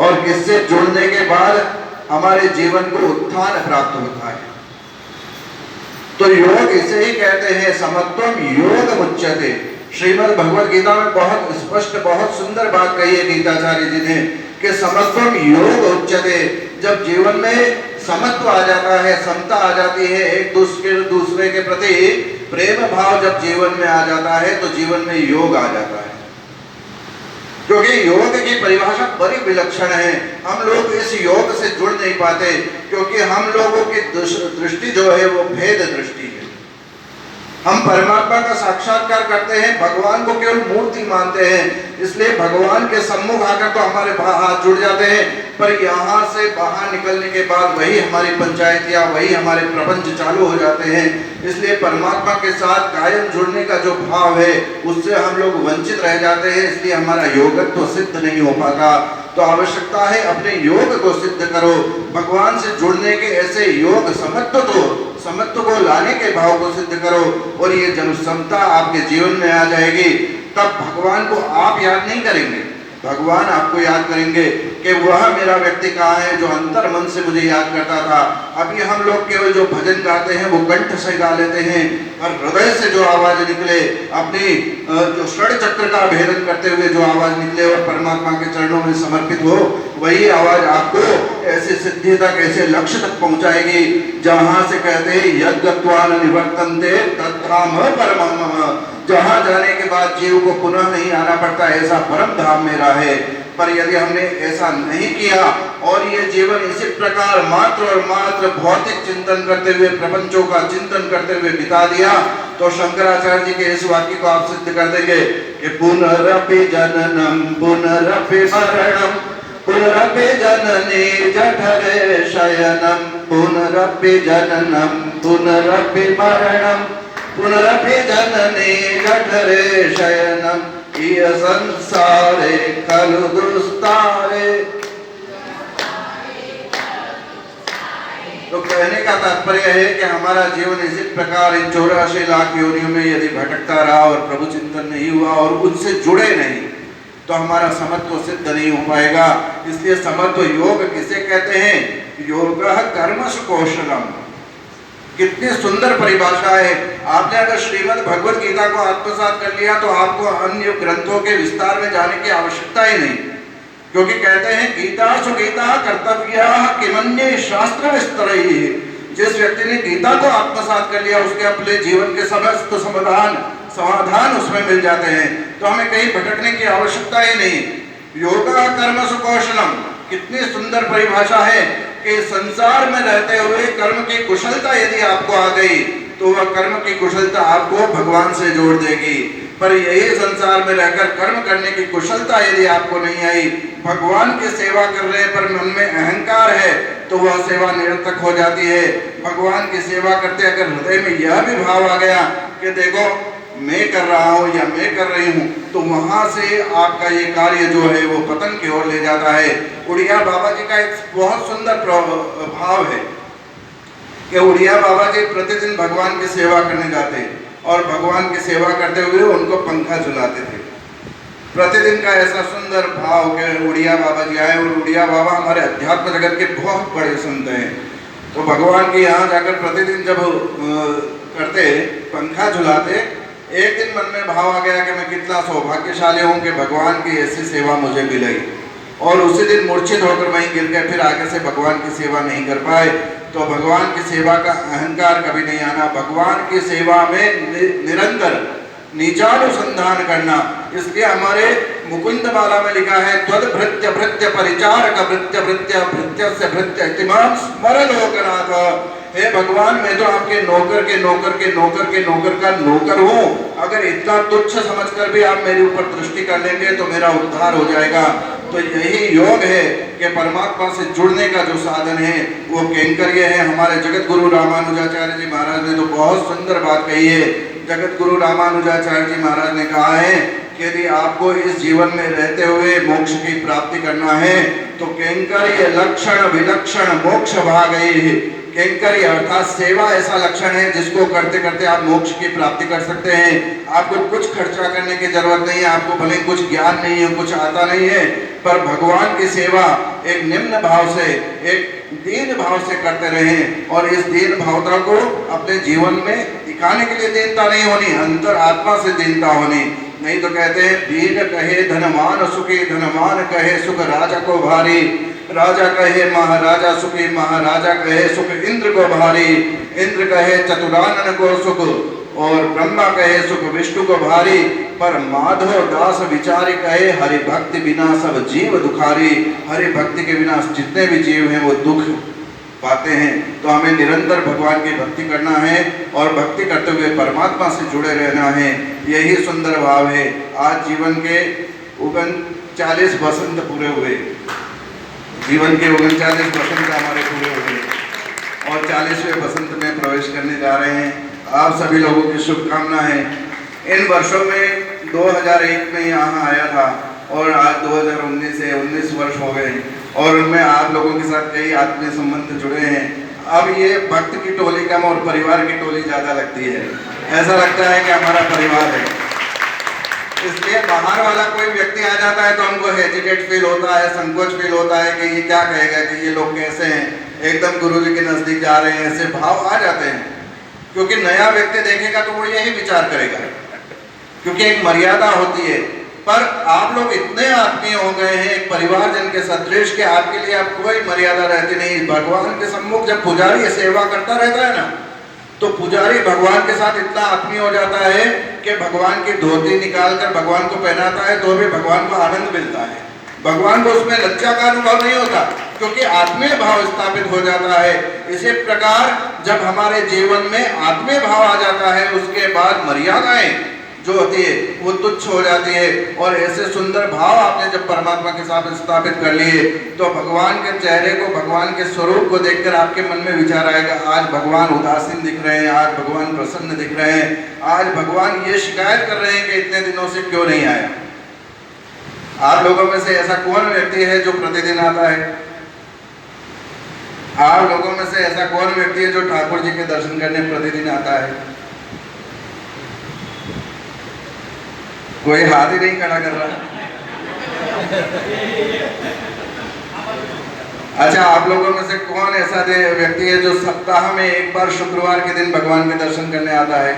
और किससे जुड़ने के बाद हमारे जीवन को उत्थान प्राप्त होता है। तो योग इसे ही कहते हैं, समत्वम योग मुच्यते। श्रीमद् भगवद गीता में बहुत स्पष्ट, बहुत सुंदर बात कही है गीताचार्य जी ने कि समत्वम योग उच्यते। जब जीवन में समत्व आ जाता है, समता आ जाती है, एक दूसरे के प्रति प्रेम भाव जब जीवन में आ जाता है तो जीवन में योग आ जाता है। क्योंकि योग की परिभाषा बड़ी विलक्षण है, हम लोग इस योग से जुड़ नहीं पाते क्योंकि हम लोगों की दृष्टि जो है वो भेद दृष्टि है। हम परमात्मा का साक्षात्कार करते हैं, भगवान को केवल मूर्ति मानते हैं, इसलिए भगवान के सम्मुख आकर तो हमारे हाथ जुड़ जाते हैं, पर यहाँ से बाहर निकलने के बाद वही हमारी पंचायत या वही हमारे प्रपंच चालू हो जाते हैं। इसलिए परमात्मा के साथ कायम जुड़ने का जो भाव है उससे हम लोग वंचित रह जाते हैं, इसलिए हमारा योगत्व तो सिद्ध नहीं हो पाता। तो आवश्यकता है अपने योग को सिद्ध करो, भगवान से जुड़ने के ऐसे योग समत्व को लाने के भाव को सिद्ध करो, और ये जब समता आपके जीवन में आ जाएगी तब भगवान को आप याद नहीं करेंगे, भगवान आपको याद करेंगे कि वह मेरा व्यक्ति कहाँ है जो अंतर मन से मुझे याद करता था। अभी हम लोग केवल जो भजन गाते हैं वो कंठ से गा लेते हैं, और हृदय से जो आवाज निकले, अपनी जो षड चक्र का भेदन करते हुए जो आवाज निकले और परमात्मा के चरणों में समर्पित हो, वही आवाज आपको ऐसे सिद्धि तक, ऐसे लक्ष्य तक पहुंचाएगी जहां से कहते हैं यद्गत्वा न निवर्तन्ते तद्धाम परमं मम। जहां जाने के बाद जीव को पुनः नहीं आना पड़ता, ऐसा परम धाम मेरा है। पर यदि हमने ऐसा नहीं किया और ये जीवन इसी प्रकार मात्र और मात्र भौतिक चिंतन करते हुए, प्रपंचों का चिंतन करते हुए बिता दिया, तो शंकराचार्य जी के इस वाक्य को आप सिद्ध कर देंगे कि पुनरपि जननम पुनरपि मरणम पुनरपि जननी जठरे शयनम पुनरपि जननम पुनरपि मरणम पुनरपि जननी जठरे शयनम इह संसारे खलु दुस्तारे। तो कहने का तात्पर्य है कि हमारा जीवन इसी प्रकार इन 84 लाख योनियों में यदि भटकता रहा और प्रभु चिंतन नहीं हुआ और उनसे जुड़े नहीं, तो हमारा समत्व सिद्ध नहीं हो पाएगा। इसलिए समत्व योग किसे कहते हैं? योगः कर्मसु कौशलम। कितनी सुंदर परिभाषा है। आपने अगर श्रीमद् भगवद गीता को आत्मसात कर लिया तो आपको अन्य ग्रंथों के विस्तार में जाने की आवश्यकता ही नहीं, क्योंकि कहते हैं गीता सुगीता कर्तव्य किमन्य शास्त्र विस्तरैः। जिस व्यक्ति ने गीता को आत्मसात कर लिया उसके अपने जीवन के समस्त समाधान उसमें मिल जाते हैं, तो हमें कहीं भटकने की आवश्यकता ही नहीं। योगा कर्मसु कौशलम, कितनी सुंदर परिभाषा है कि संसार में रहते हुए कर्म की कुशलता यदि आपको आ गई तो वह कर्म की कुशलता आपको भगवान से जोड़ देगी। पर यही संसार में रहकर कर्म करने की कुशलता यदि आपको नहीं आई, भगवान की सेवा कर रहे पर मन में अहंकार है, तो वह सेवा निरर्थक हो जाती है। भगवान की सेवा करते अगर हृदय में यह भी भाव आ गया कि देखो मैं कर रहा हूँ या मैं कर रही हूँ, तो वहां से आपका ये कार्य जो है वो पतन की ओर ले जाता है। उड़िया बाबा जी का एक बहुत सुंदर भाव है कि उड़िया बाबा जी प्रतिदिन भगवान की सेवा करने जाते और भगवान की सेवा करते हुए उनको पंखा झुलाते थे। प्रतिदिन का ऐसा सुंदर भाव कि उड़िया बाबा जी आए, और उड़िया बाबा हमारे अध्यात्म जगत के बहुत बड़े संत हैं। तो भगवान के यहाँ जाकर प्रतिदिन जब करते, पंखा झुलाते, एक दिन मन में भाव आ गया कि मैं कितना सौभाग्यशाली हूँ कि भगवान की ऐसी सेवा मुझे मिली, और उसी दिन मूर्छित होकर वहीं गिर गए, फिर आगे से भगवान की सेवा नहीं कर पाए। तो भगवान की सेवा का अहंकार कभी नहीं आना, भगवान की सेवा में निरंतर नीचानुसंधान करना। इसलिए हमारे मुकुंद माला में लिखा है त्वद भृत्य भृत्य परिचारक भृत्य भृत्य भृत्यस्य भृत्य इतिमाम स्मरण लोकनाथ। हे भगवान, मैं तो आपके नौकर के नौकर के नौकर के नौकर का नौकर हूँ, अगर इतना तुच्छ समझकर भी आप मेरे ऊपर दृष्टि कर लेंगे तो मेरा उद्धार हो जाएगा। तो यही योग है कि परमात्मा से जुड़ने का जो साधन है वो कैंकर्य है। हमारे जगत गुरु रामानुजाचार्य जी महाराज ने तो बहुत सुंदर बात कही है। जगत गुरु रामानुजाचार्य जी महाराज ने कहा है कि यदि आपको इस जीवन में रहते हुए मोक्ष की प्राप्ति करना है तो कैंकर्य लक्षण विलक्षण मोक्ष भागैः कैंकर्य अर्थात सेवा ऐसा लक्षण है जिसको करते करते आप मोक्ष की प्राप्ति कर सकते हैं। आपको कुछ खर्चा करने की जरूरत नहीं है, आपको भले कुछ ज्ञान नहीं है, कुछ आता नहीं है, पर भगवान की सेवा एक निम्न भाव से, एक दीन भाव से करते रहें। और इस दीन भावता को अपने जीवन में दिखाने के लिए दीनता नहीं होनी, अंतर आत्मा से दीनता होनी। नहीं तो कहते हैं दीन कहे धनवान सुखी, धनवान कहे सुख राजा को भारी, राजा कहे महाराजा सुखी, महाराजा कहे सुख इंद्र को भारी, इंद्र कहे चतुरानन को सुख, और ब्रह्मा कहे सुख विष्णु को भारी, पर माधव दास विचारी कहे हरि भक्ति बिना सब जीव दुखारी। हरि भक्ति के बिना जितने भी जीव हैं वो दुख पाते हैं। तो हमें निरंतर भगवान की भक्ति करना है और भक्ति करते हुए परमात्मा से जुड़े रहना है, यही सुंदर भाव है। आज जीवन के 39 वसंत पूरे हुए, जीवन के 39 वसंत हमारे पूरे हुए और 40वें वसंत में प्रवेश करने जा रहे हैं। आप सभी लोगों की शुभकामना है। इन वर्षों में 2001 में यहाँ आया था और आज 2019 से 19 वर्ष हो गए और उनमें आप लोगों के साथ कई आत्मीय संबंध जुड़े हैं। अब ये भक्त की टोली कम और परिवार की टोली ज़्यादा लगती है, ऐसा लगता है कि हमारा परिवार है। इसलिए बाहर वाला कोई व्यक्ति आ जाता है तो हमको हेजिटेट फील होता है, संकोच फील होता है कि ये क्या कहेगा, कि ये लोग कैसे हैं, एकदम गुरुजी के नज़दीक जा रहे हैं, ऐसे भाव आ जाते हैं। क्योंकि नया व्यक्ति देखेगा तो वो यही विचार करेगा, क्योंकि एक मर्यादा होती है। पर आप लोग इतने आत्मीय हो गए हैं एक परिवारजन के सदृश के आपके लिए अब कोई मर्यादा रहती नहीं। भगवान के सम्मुख जब पुजारी सेवा करता रहता है ना, तो पुजारी भगवान के साथ इतना आत्मीय हो जाता है कि भगवान की धोती निकाल कर भगवान को पहनाता है तो भी भगवान को आनंद मिलता है। भगवान को उसमें लज्जा का अनुभव नहीं होता, क्योंकि आत्मीय भाव स्थापित हो जाता है। इसी प्रकार जब हमारे जीवन में आत्मीय भाव आ जाता है, उसके बाद मर्यादाएं जो होती है वो तुच्छ हो जाती है। और ऐसे सुंदर भाव आपने जब परमात्मा के साथ स्थापित कर लिए तो भगवान के चेहरे को, भगवान के स्वरूप को देखकर आपके मन में विचार आएगा, आज भगवान उदासीन दिख रहे हैं, आज भगवान प्रसन्न दिख रहे हैं, आज भगवान ये शिकायत कर रहे हैं कि इतने दिनों से क्यों नहीं आया। आप लोगों में से ऐसा कौन व्यक्ति है जो प्रतिदिन आता है? आप लोगों में से ऐसा कौन व्यक्ति है जो ठाकुर जी के दर्शन करने प्रतिदिन आता है? कोई हाथ ही नहीं खड़ा कर रहा। अच्छा, आप लोगों में से कौन ऐसा व्यक्ति है जो सप्ताह में एक बार शुक्रवार के दिन भगवान के दर्शन करने आता है?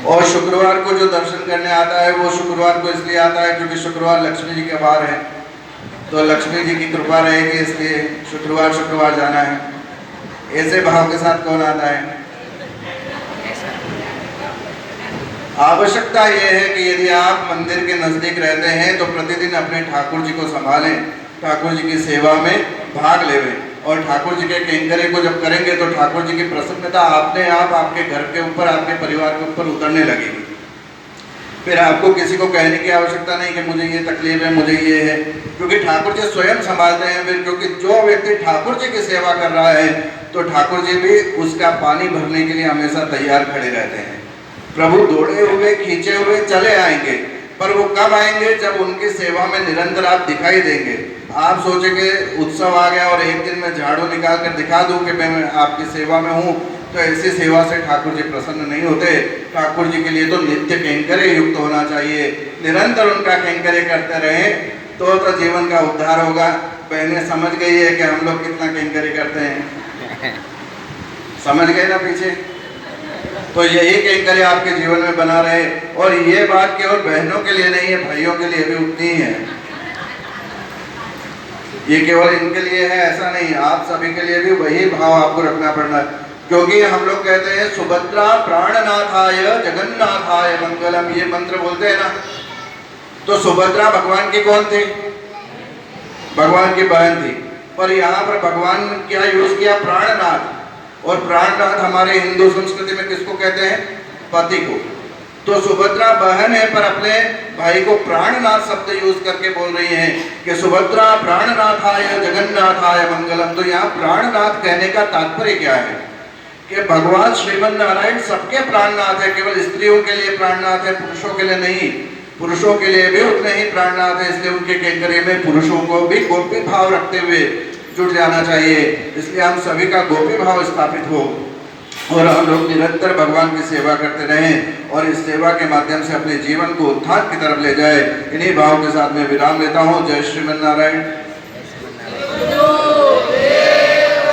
और शुक्रवार को जो दर्शन करने आता है वो शुक्रवार को इसलिए आता है क्योंकि शुक्रवार लक्ष्मी जी का वार है, तो लक्ष्मी जी की कृपा रहेगी इसलिए शुक्रवार शुक्रवार जाना है। ऐसे भाव के साथ कौन आता है? आवश्यकता यह है कि यदि आप मंदिर के नजदीक रहते हैं तो प्रतिदिन अपने ठाकुर जी को संभालें, ठाकुर जी की सेवा में भाग लेवें, और ठाकुर जी के कैंकर्य को जब करेंगे तो ठाकुर जी की प्रसन्नता अपने आप आपके घर के ऊपर, आपके परिवार के ऊपर उतरने लगेगी। फिर आपको किसी को कहने की आवश्यकता नहीं कि मुझे ये तकलीफ है, मुझे ये है, क्योंकि ठाकुर जी स्वयं संभालते हैं। फिर क्योंकि जो व्यक्ति ठाकुर जी की सेवा कर रहा है तो ठाकुर जी भी उसका पानी भरने के लिए हमेशा तैयार खड़े रहते हैं। प्रभु दौड़े हुए, खींचे हुए चले आएंगे, पर वो कब आएंगे? जब उनकी सेवा में निरंतर आप दिखाई देंगे। आप सोचेंगे उत्सव आ गया और एक दिन में झाड़ू निकाल कर दिखा दूं कि मैं आपकी सेवा में हूँ, तो ऐसी सेवा से ठाकुर जी प्रसन्न नहीं होते। ठाकुर जी के लिए तो नित्य कैंकर्य युक्त होना चाहिए, निरंतर उनका कैंकर्य करते रहें तो जीवन का उद्धार होगा। बहनें समझ गई है कि हम लोग कितना कैंकर्य करते हैं, समझ गए ना पीछे? तो यही कैंकर्य आपके जीवन में बना रहे। और ये बात केवल बहनों के लिए नहीं है, भाइयों के लिए भी उतनी ही है। ये केवल इनके लिए है ऐसा नहीं, आप सभी के लिए भी वही भाव आपको रखना पड़ना है। क्योंकि हम लोग कहते हैं सुभद्रा प्राणनाथाय जगन्नाथाय मंगलम, ये मंत्र बोलते हैं ना। तो सुभद्रा भगवान की कौन थी? भगवान की बहन थी। पर यहाँ पर भगवान क्या यूज किया? प्राणनाथ। और प्राणनाथ हमारे हिंदू संस्कृति में किसको कहते हैं? पति को। तो सुभद्रा बहन है पर अपने भाई को प्राणनाथ शब्द यूज करके बोल रही हैं कि सुभद्रा प्राणनाथाय जगन्नाथाय मंगलम। तो यहाँ प्राणनाथ कहने का तात्पर्य क्या है? कि भगवान श्रीमन नारायण सबके प्राणनाथ है, केवल स्त्रियों के लिए प्राणनाथ है, पुरुषों के लिए नहीं। पुरुषों के लिए भी उतने ही प्राणनाथ है, इसलिए उनके कैंकर्य में पुरुषों को भी गोपी भाव रखते हुए जुट जाना चाहिए। इसलिए हम सभी का गोपी भाव स्थापित हो और हम लोग निरंतर भगवान की सेवा करते रहें और इस सेवा के माध्यम से अपने जीवन को उत्थान की तरफ ले जाए। इन्हीं भाव के साथ मैं विराम लेता हूँ। जय श्रीमन नारायण।